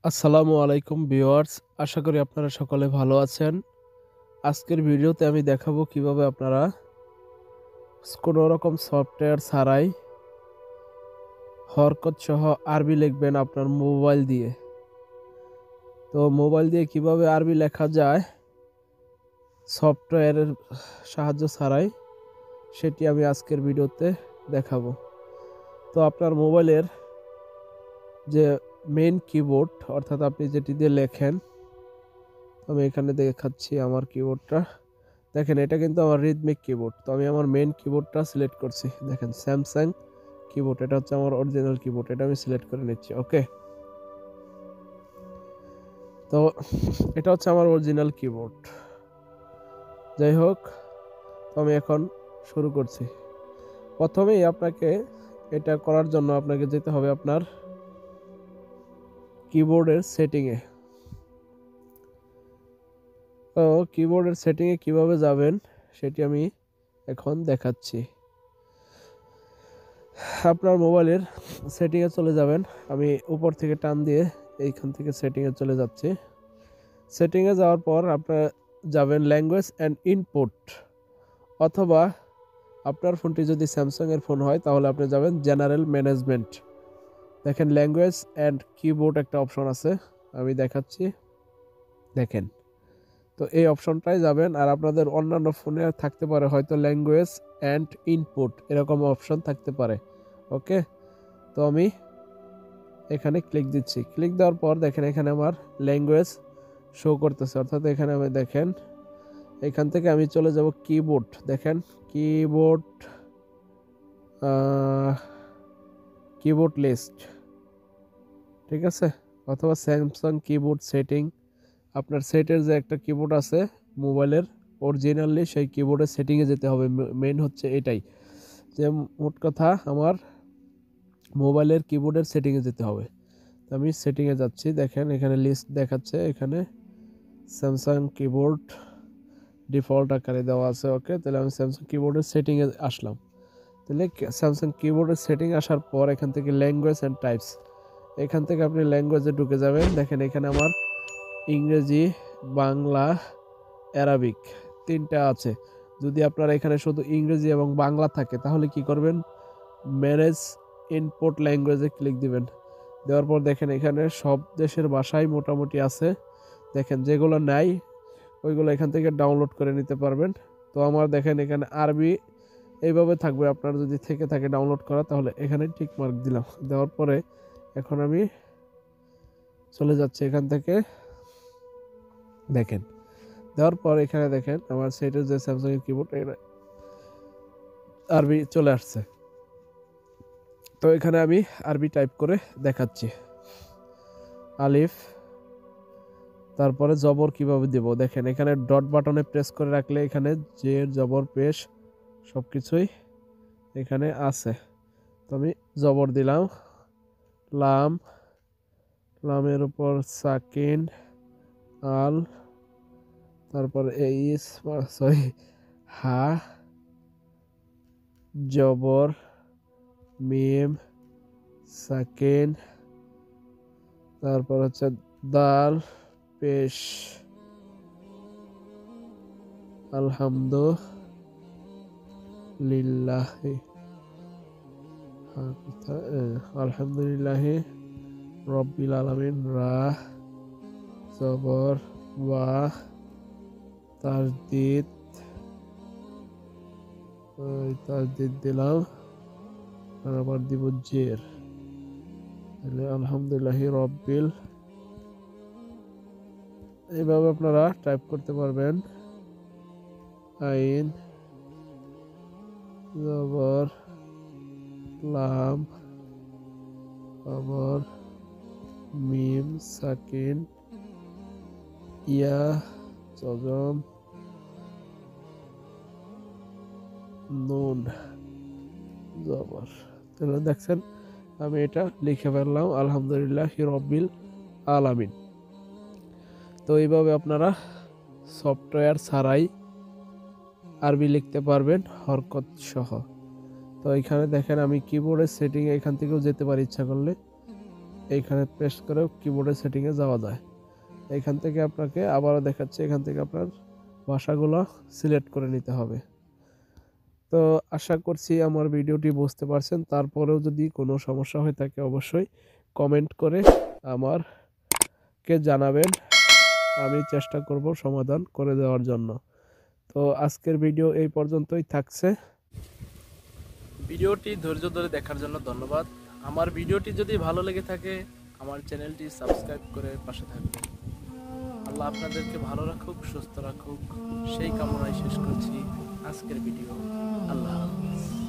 আসসালামু আলাইকুম ভিউয়ার্স, আশা করি আপনারা সকলে ভালো আছেন। আজকের ভিডিওতে আমি দেখাবো কিভাবে আপনারা কোনো রকম সফটওয়্যার ছাড়াই হরকত সহ আরবি লিখবেন আপনার মোবাইল দিয়ে। তো মোবাইল দিয়ে কিভাবে আরবি লেখা যায় সফটওয়্যারের সাহায্য ছাড়াই, সেটি আমি আজকের ভিডিওতে দেখাবো। তো আপনার মোবাইলের যে মেইন কিবোর্ড, অর্থাৎ আপনি যেটি দিয়ে লেখেন, আমি এখানে দেখাচ্ছি আমার কিবোর্ডটা। দেখেন, এটা কিন্তু আমার রিদমিক কিবোর্ড। তো আমি আমার মেইন কিবোর্ডটা সিলেক্ট করছি। দেখেন, স্যামসাং কিবোর্ড, এটা হচ্ছে আমার অরিজিনাল কিবোর্ড। এটা আমি সিলেক্ট করে নিচ্ছি। ওকে, তো এটা হচ্ছে আমার অরিজিনাল কিবোর্ড। যাই হোক, তো আমি এখন শুরু করছি। প্রথমেই আপনাকে এটা করার জন্য আপনাকে যেতে হবে আপনার কিবোর্ডের সেটিংয়ে। তো কিবোর্ডের সেটিংয়ে কিভাবে যাবেন সেটি আমি এখন দেখাচ্ছি। আপনার মোবাইলের সেটিংয়ে চলে যাবেন। আমি উপর থেকে টান দিয়ে এইখান থেকে সেটিংয়ে চলে যাচ্ছি। সেটিংয়ে যাওয়ার পর আপনারা যাবেন ল্যাঙ্গুয়েজ অ্যান্ড ইনপুট, অথবা আপনার ফোনটি যদি স্যামসাংয়ের ফোন হয় তাহলে আপনি যাবেন জেনারেল ম্যানেজমেন্ট। দেখেন, ল্যাঙ্গুয়েজ অ্যান্ড কিবোর্ড একটা অপশন আছে, আমি দেখাচ্ছি। দেখেন, তো এই অপশনটাই যাবেন। আর আপনাদের অন্যান্য ফোনে থাকতে পারে হয়তো ল্যাঙ্গুয়েজ অ্যান্ড ইনপুট এরকম অপশন থাকতে পারে। ওকে, তো আমি এখানে ক্লিক দিচ্ছি। ক্লিক দেওয়ার পর দেখেন এখানে আমার ল্যাঙ্গুয়েজ শো করতেছে, অর্থাৎ এখানে আমি দেখেন এখান থেকে আমি চলে যাব কিবোর্ড। দেখেন, কিবোর্ড লিস্ট, ঠিক আছে, অথবা স্যামসাং কিবোর্ড সেটিং। আপনার সেটের যে একটা কিবোর্ড আছে মোবাইলের অরিজিনালি, সেই কিবোর্ডের সেটিংয়ে যেতে হবে। মেইন হচ্ছে এটাই যে মোট কথা আমার মোবাইলের কিবোর্ডের সেটিংয়ে যেতে হবে। তো আমি সেটিংয়ে যাচ্ছি। দেখেন এখানে লিস্ট দেখাচ্ছে, এখানে স্যামসাং কিবোর্ড ডিফল্ট আকারে দেওয়া আছে। ওকে, তাহলে আমি স্যামসাং কিবোর্ডের সেটিংয়ে আসলাম। তাহলে স্যামসাং কিবোর্ডের সেটিং আসার পর এখান থেকে ল্যাঙ্গুয়েজ অ্যান্ড টাইপস, এখান থেকে আপনি ল্যাঙ্গুয়েজে ঢুকে যাবেন। দেখেন এখানে আমার ইংরেজি, বাংলা, অ্যারাবিক তিনটা আছে। যদি আপনার এখানে শুধু ইংরেজি এবং বাংলা থাকে তাহলে কি করবেন, ম্যানেজ ইনপুট ল্যাঙ্গুয়েজে ক্লিক দিবেন। দেওয়ার পর দেখেন এখানে সব দেশের ভাষাই মোটামুটি আছে। দেখেন, যেগুলো নাই ওইগুলো এখান থেকে ডাউনলোড করে নিতে পারবেন। তো আমার দেখেন এখানে আরবি এইভাবে থাকবে। আপনার যদি থেকে থাকে ডাউনলোড করা তাহলে এখানে টিক মার্ক দিলাম। দেওয়ার পরে এখন আমি চলে যাচ্ছি এখান থেকে। দেখেন, দেওয়ার পর এখানে দেখেন আমার সেটের যে স্যামসাং এর কিবোর্ড, এখানে আরবি চলে আসছে। তো এখানে আমি আরবি টাইপ করে দেখাচ্ছি। আলিফ, তারপরে জবর কিভাবে দেব, দেখেন এখানে ডট বাটনে প্রেস করে রাখলে এখানে জের, জবর, পেশ সবকিছুই এখানে আছে। তো আমি জবর দিলাম। লাম, লামের উপর সাকিন, আল, তারপর হা, জবর, মিম, সাকিন, তারপর হচ্ছে দাল, পেশ, আলহামদুলিল্লাহি, আলহামদুলিল্লাহি রব্বিল আলামিন, রা, জবর, ওয়া, তাসদিদ, তাসদিদ দিলাম। আর আবার দিব জের, আলহামদুলিল্লাহি রব্বিল। এইভাবে আপনারা টাইপ করতে পারবেন। আইন, জবর, লাম, জবর, মিম, সাকিন, ইয়া, জজম, নুন, জবর। তাহলে দেখছেন আমি এটা লিখে ফেললাম, আলহামদুলিল্লাহি রব্বিল আলামিন। তো এইভাবে আপনারা সফটওয়্যার ছাড়াই আরবি লিখতে পারবেন হরকত সহ। তো এখানে দেখেন আমি কিবোর্ডের সেটিং এখান থেকেও যেতে পারি ইচ্ছা করলে। এইখানে প্রেস করে কিবোর্ডের সেটিংয়ে যাওয়া যায়। এখান থেকে আপনাকে আবারও দেখাচ্ছে, এখান থেকে আপনার ভাষাগুলো সিলেক্ট করে নিতে হবে। তো আশা করছি আমার ভিডিওটি বুঝতে পারছেন। তারপরেও যদি কোনো সমস্যা হয়ে থাকে অবশ্যই কমেন্ট করে আমারকে জানাবেন, আমি চেষ্টা করব সমাধান করে দেওয়ার জন্য। তো আজকের ভিডিও এই পর্যন্তই থাকছে। ভিডিওটি ধৈর্য ধরে দেখার জন্য ধন্যবাদ। আমার ভিডিওটি যদি ভালো লেগে থাকে আমার চ্যানেলটি সাবস্ক্রাইব করে পাশে থাকবেন। আল্লাহ আপনাদেরকে ভালো রাখুক, সুস্থ রাখুক, সেই কামনায় শেষ করছি আজকের ভিডিও। আল্লাহ হাফেজ।